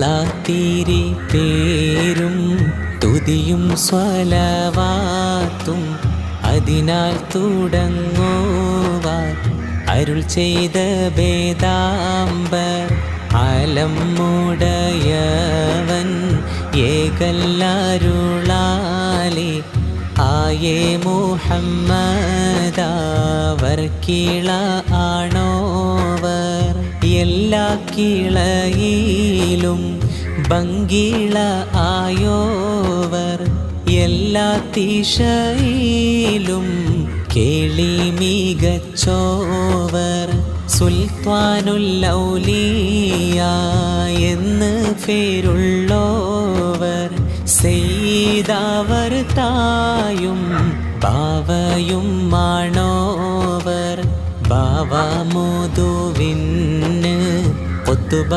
അല്ലാഹ് പേരും തുതിയും സ്വലവാത്തും അതിനാൽ തുടങ്ങുവാൻ അരുൾ ചെയ്ത വേദാംബർ ആലമുടയവൻ ഏകല്ലരുളാലേ ആയേ മുഹമ്മദാവർ കിള ആണോവർ എല്ലാ കിളയിലും ഭംഗിള ആയോവർ എല്ലാ ദിശയിലും കേളി മികച്ചോവർ സുൽത്താനുൽ ഔലിയ എന്ന് പേരുള്ളോവർ സെയ്ദാവർ തായും ബാവയും മാണോവർ ബാവ മുതുവിന് ഒത്തുബ